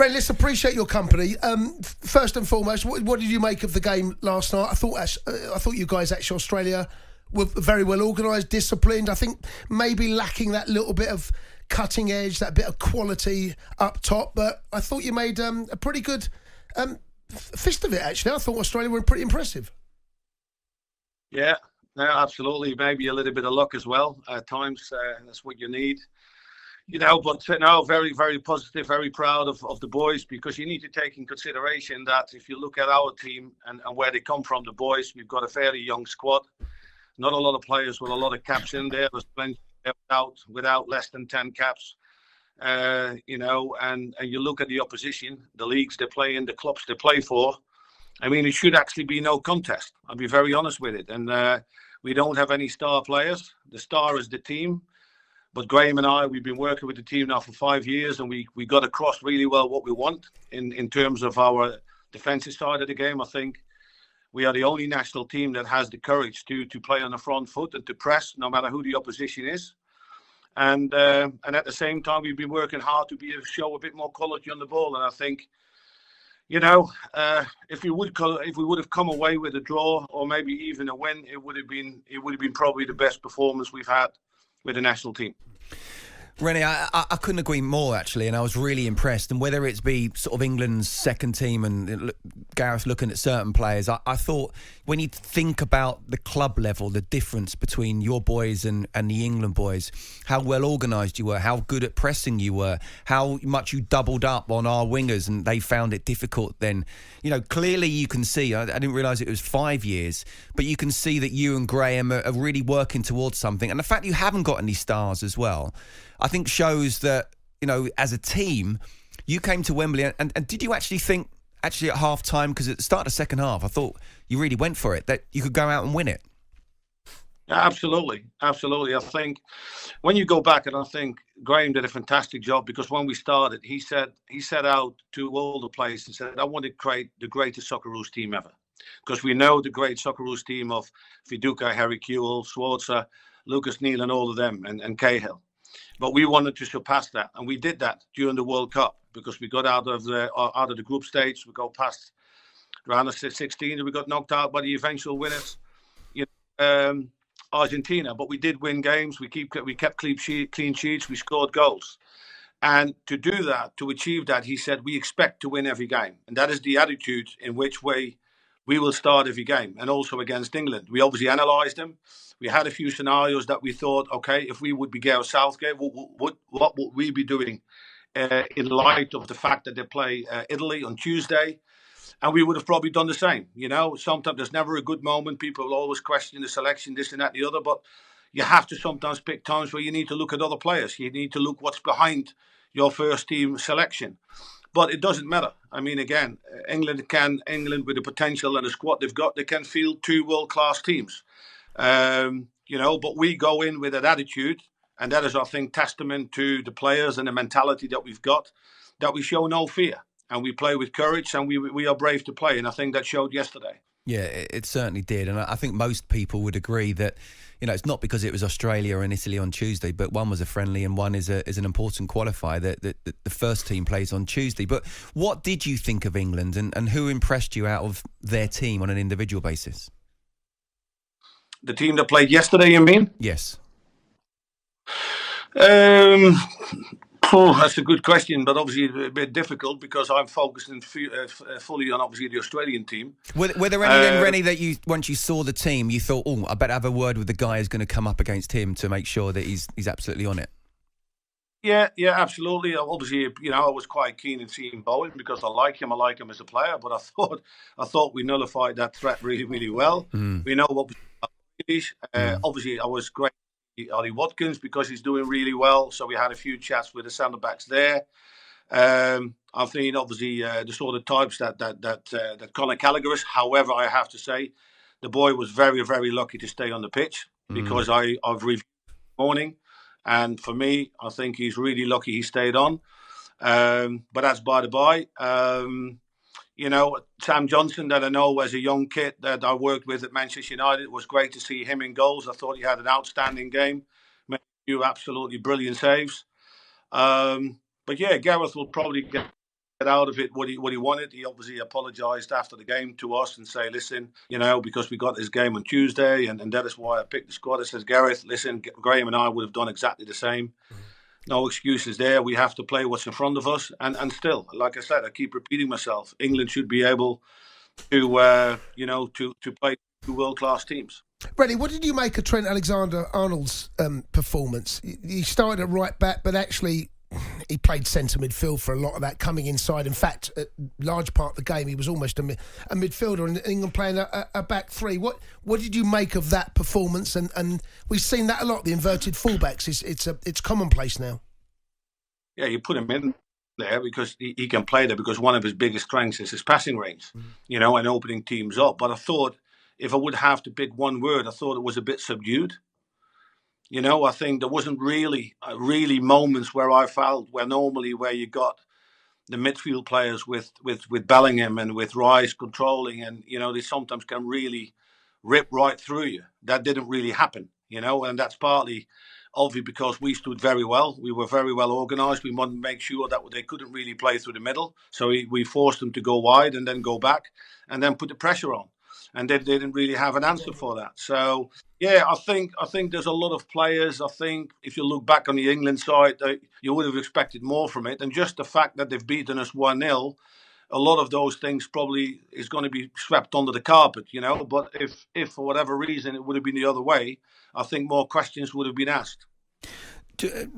Ren, let's appreciate your company. First and foremost, what did you make of the game last night? I thought you guys actually, Australia, were very well organised, disciplined. I think maybe lacking that little bit of cutting edge, that bit of quality up top. But I thought you made a pretty good fist of it, actually. I thought Australia were pretty impressive. Yeah, no, absolutely. Maybe a little bit of luck as well. At times, that's what you need. But no, very, very positive, very proud of the boys, because you need to take in consideration that if you look at our team and where they come from, the boys, we've got a fairly young squad. Not a lot of players with a lot of caps in there. There's plenty without less than 10 caps. And you look at the opposition, the leagues they play in, the clubs they play for. I mean, it should actually be no contest. I'll be very honest with it. And we don't have any star players. The star is the team. But Graeme and I, we've been working with the team now for 5 years, and we got across really well what we want in terms of our defensive side of the game. I think we are the only national team that has the courage to play on the front foot and to press, no matter who the opposition is. And at the same time, we've been working hard to show a bit more quality on the ball. And I think, if we would have come away with a draw or maybe even a win, it would have been probably the best performance we've had with the national team. Rene, I couldn't agree more, actually, and I was really impressed. And whether it's be sort of England's second team and Gareth looking at certain players, I thought when you think about the club level, the difference between your boys and the England boys, how well organised you were, how good at pressing you were, how much you doubled up on our wingers and they found it difficult then. Clearly you can see, I didn't realise it was 5 years, but you can see that you and Graeme are really working towards something. And the fact you haven't got any stars as well, I think shows that, as a team, you came to Wembley and did you actually think, at half time, because at the start of the second half, I thought you really went for it, that you could go out and win it? Absolutely. I think when you go back, and I think Graeme did a fantastic job, because when we started, he set out to all the players and said, I want to create the greatest Socceroos team ever. Because we know the great Socceroos team of Viduka, Harry Kewell, Schwarzer, Lucas Neal and all of them, and Cahill. But we wanted to surpass that, and we did that during the World Cup, because we got out of the group stage. We go past round of 16, and we got knocked out by the eventual winners, Argentina. But we did win games. We kept clean sheets. We scored goals, and to do that, to achieve that, he said we expect to win every game, and that is the attitude in which way we will start every game, and also against England. We obviously analysed them. We had a few scenarios that we thought, okay, if we would be Gareth Southgate, what would we be doing in light of the fact that they play Italy on Tuesday? And we would have probably done the same. Sometimes there's never a good moment. People will always question the selection, this and that, the other. But you have to sometimes pick times where you need to look at other players. You need to look what's behind your first team selection. But it doesn't matter. I mean, again, England with the potential and the squad they've got, they can field 2 world-class teams. But we go in with that attitude, and that is, I think, testament to the players and the mentality that we've got, that we show no fear and we play with courage, and we are brave to play. And I think that showed yesterday. Yeah, it certainly did. And I think most people would agree that, it's not because it was Australia and Italy on Tuesday, but one was a friendly and one is an important qualifier that the first team plays on Tuesday. But what did you think of England, and who impressed you out of their team on an individual basis? The team that played yesterday, you mean? Yes. That's a good question, but obviously a bit difficult, because I'm focusing fully on obviously the Australian team. Were there any then, Rene, that once you saw the team, you thought, I better have a word with the guy who's going to come up against him to make sure that he's absolutely on it? Yeah, absolutely. Obviously, I was quite keen in seeing Bowen, because I like him as a player, but I thought we nullified that threat really, really well. We know what obviously I was great Ollie Watkins, because he's doing really well, so we had a few chats with the centre backs there. I've seen obviously the sort of types that Conor Gallagher is. However, I have to say the boy was very, very lucky to stay on the pitch, because I've reviewed this morning, and for me, I think he's really lucky he stayed on. But that's by the by. Sam Johnson, that I know as a young kid that I worked with at Manchester United, it was great to see him in goals. I thought he had an outstanding game, made a few absolutely brilliant saves. But yeah, Gareth will probably get get out of it what he wanted. He obviously apologised after the game to us and say, listen, because we got this game on Tuesday and that is why I picked the squad. It says, Gareth, listen, Graeme and I would have done exactly the same. No excuses there. We have to play what's in front of us. And still, like I said, I keep repeating myself, England should be able to, to play two world-class teams. Rene, what did you make of Trent Alexander-Arnold's performance? He started at right back, but actually he played centre midfield for a lot of that, coming inside. In fact, a large part of the game, he was almost a midfielder, and England playing a back three. What did you make of that performance? And we've seen that a lot. The inverted fullbacks, it's commonplace now. Yeah, you put him in there because he can play there, because one of his biggest strengths is his passing range, and opening teams up. But I thought, if I would have to pick one word, I thought it was a bit subdued. I think there wasn't really moments where I felt where you got the midfield players with Bellingham and with Rice controlling, and they sometimes can really rip right through you. That didn't really happen, and that's partly obviously because we stood very well. We were very well organised. We wanted to make sure that they couldn't really play through the middle, so we forced them to go wide and then go back and then put the pressure on. And they didn't really have an answer for that. So, yeah, I think there's a lot of players. I think if you look back on the England side, you would have expected more from it. And just the fact that they've beaten us 1-0, a lot of those things probably is going to be swept under the carpet, But if for whatever reason it would have been the other way, I think more questions would have been asked.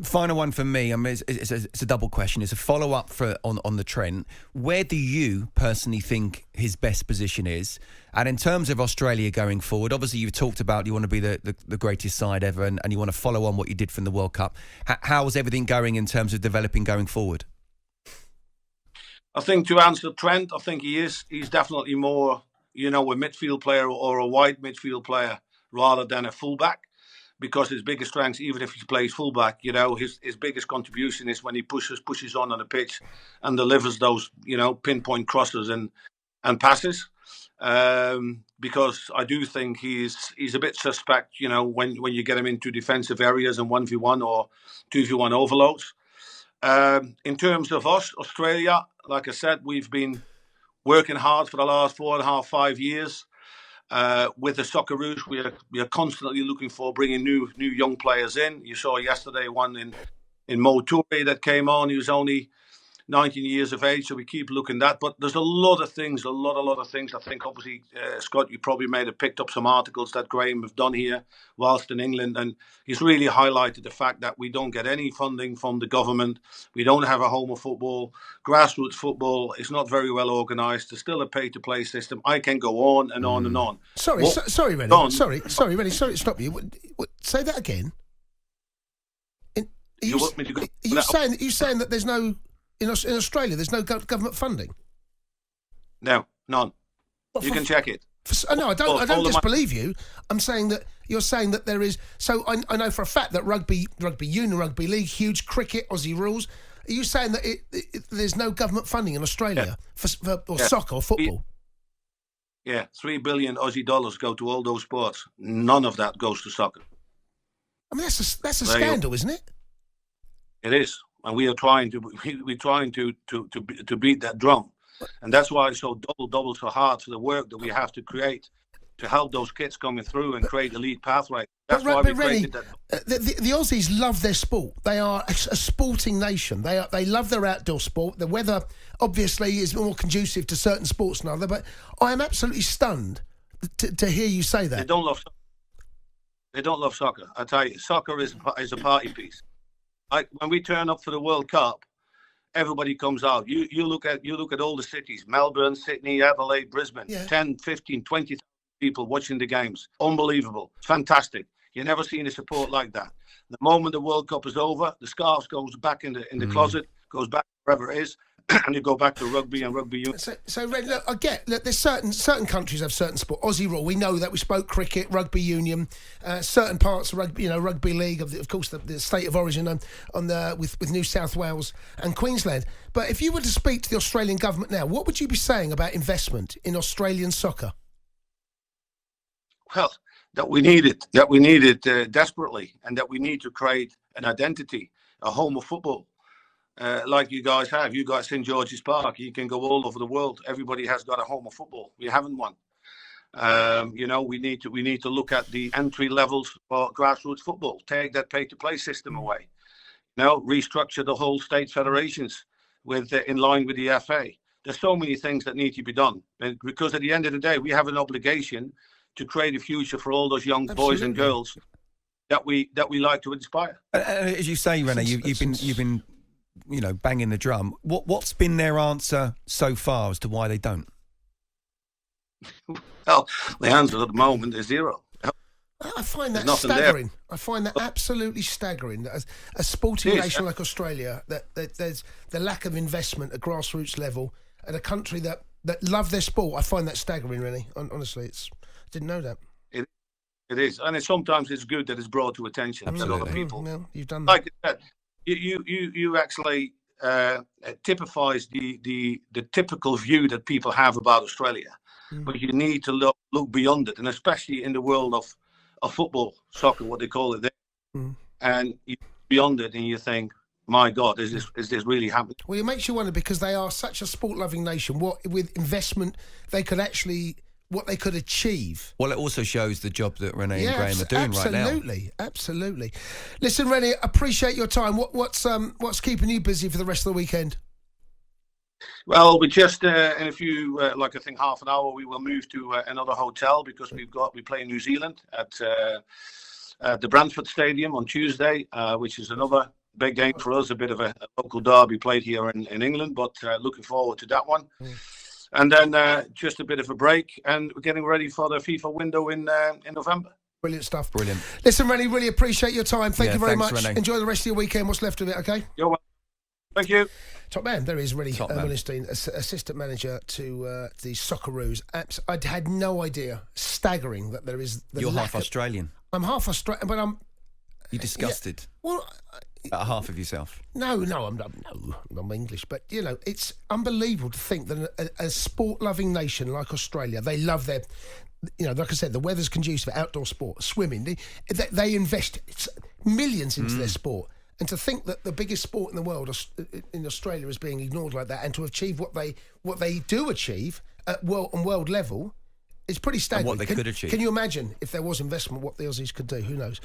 Final one for me. I mean, it's a double question. It's a follow-up on the Trent. Where do you personally think his best position is? And in terms of Australia going forward, obviously you've talked about you want to be the greatest side ever, and you want to follow on what you did from the World Cup. How is everything going in terms of developing going forward? I think to answer Trent, I think he's definitely more, a midfield player or a wide midfield player rather than a fullback. Because his biggest strengths, even if he plays fullback, his biggest contribution is when he pushes on the pitch and delivers those, pinpoint crosses and passes. Because I do think he's a bit suspect, when you get him into defensive areas and 1v1 or 2v1 overloads. In terms of us, Australia, like I said, we've been working hard for the last 4.5, 5 years. With the Socceroos, we are constantly looking for bringing new young players in. You saw yesterday one in Mo Toure that came on. He was only 19 years of age, so we keep looking at that. But there's a lot of things, a lot of things. I think obviously, Scott, you probably picked up some articles that Graeme have done here whilst in England, and he's really highlighted the fact that we don't get any funding from the government. We don't have a home of football. Grassroots football is not very well organised. There's still a pay-to-play system. I can go on and on and on. Sorry, Rene. Sorry, Rene. Sorry to stop you. What, say that again. Are you saying that there's no... In Australia, there's no government funding? No, none. You can check it. No, I don't disbelieve you. I'm saying that you're saying that there is. So I know for a fact that rugby union, rugby league, huge cricket, Aussie rules. Are you saying that there's no government funding in Australia for soccer or football? Yeah, 3 billion Aussie dollars go to all those sports. None of that goes to soccer. I mean, that's a scandal, isn't it? It is. And we are trying to beat that drum, and that's why it's so double so hard for the work that we have to create to help those kids coming through and create elite pathway. That's why we created that. The Aussies love their sport. They are a sporting nation. They love their outdoor sport. The weather obviously is more conducive to certain sports than other. But I am absolutely stunned to hear you say that. They don't love soccer. I tell you, soccer is a party piece. When we turn up for the World Cup, everybody comes out. You look at all the cities: Melbourne, Sydney, Adelaide, Brisbane. 10, 15, 20,000 people watching the games. Unbelievable. Fantastic. You've never seen a support like that. The moment the World Cup is over, the scarf goes back in the closet, goes back wherever it is, and you go back to rugby and rugby union. So Red, look, I get that there's certain countries have certain sport. Aussie rule, we know that. We spoke cricket, rugby union, certain parts of rugby, rugby league, of course the state of origin with New South Wales and Queensland. But if you were to speak to the Australian government now, what would you be saying about investment in Australian soccer? Well, that we need it desperately, and that we need to create an identity, a home of football. like you guys have. You got St George's Park. You can go all over the world. Everybody has got a home of football. We haven't one. We need to look at the entry levels for grassroots football. Take that pay-to-play system away. Restructure the whole state federations in line with the FA. There's so many things that need to be done, because at the end of the day, we have an obligation to create a future for all those young boys and girls that we like to inspire. As you say, Rene, you've been banging the drum. What's been their answer so far as to why they don't? Well, the answer at the moment is zero. I find that staggering. I find that absolutely staggering. That a sporting nation like Australia, that there's the lack of investment at grassroots level, and a country that love their sport. I find that staggering, Rene. Honestly, I didn't know that. It is, and sometimes it's good that it's brought to attention to other people. No, you've done that. Like I said, you actually typifies the typical view that people have about Australia. But you need to look beyond it, and especially in the world of football, soccer, what they call it there. And you beyond it, and you think, my God, is this really happening? Well, it makes you wonder, because they are such a sport-loving nation. What with investment what they could achieve. Well, it also shows the job that Rene and Graeme are doing right now. Absolutely. Listen, Rene, appreciate your time. What's keeping you busy for the rest of the weekend? Well, we just in a few, I think half an hour, we will move to another hotel, because we play in New Zealand at the Brantford Stadium on Tuesday, which is another big game for us, a bit of a local derby played here in England, but looking forward to that one. And then just a bit of a break, and we're getting ready for the FIFA window in November. Brilliant stuff. Brilliant. Listen, Rene, really appreciate your time. Thank you very much. Rene. Enjoy the rest of your weekend, what's left of it, okay? You're welcome. Thank you. Top man, there is Rene Muelensteen, assistant manager to the Socceroos. I had no idea. Staggering that there is. You're half Australian. I'm half Australian, but I'm. You disgusted? Well, about half of yourself. No, I'm not. No, I'm English, but it's unbelievable to think that a sport-loving nation like Australia, they love their. Like I said, the weather's conducive for outdoor sport, swimming. They invest millions into their sport. And to think that the biggest sport in the world, in Australia, is being ignored like that, and to achieve what they do achieve at world level, is pretty staggering. And what they could achieve. Can you imagine if there was investment, what the Aussies could do? Who knows?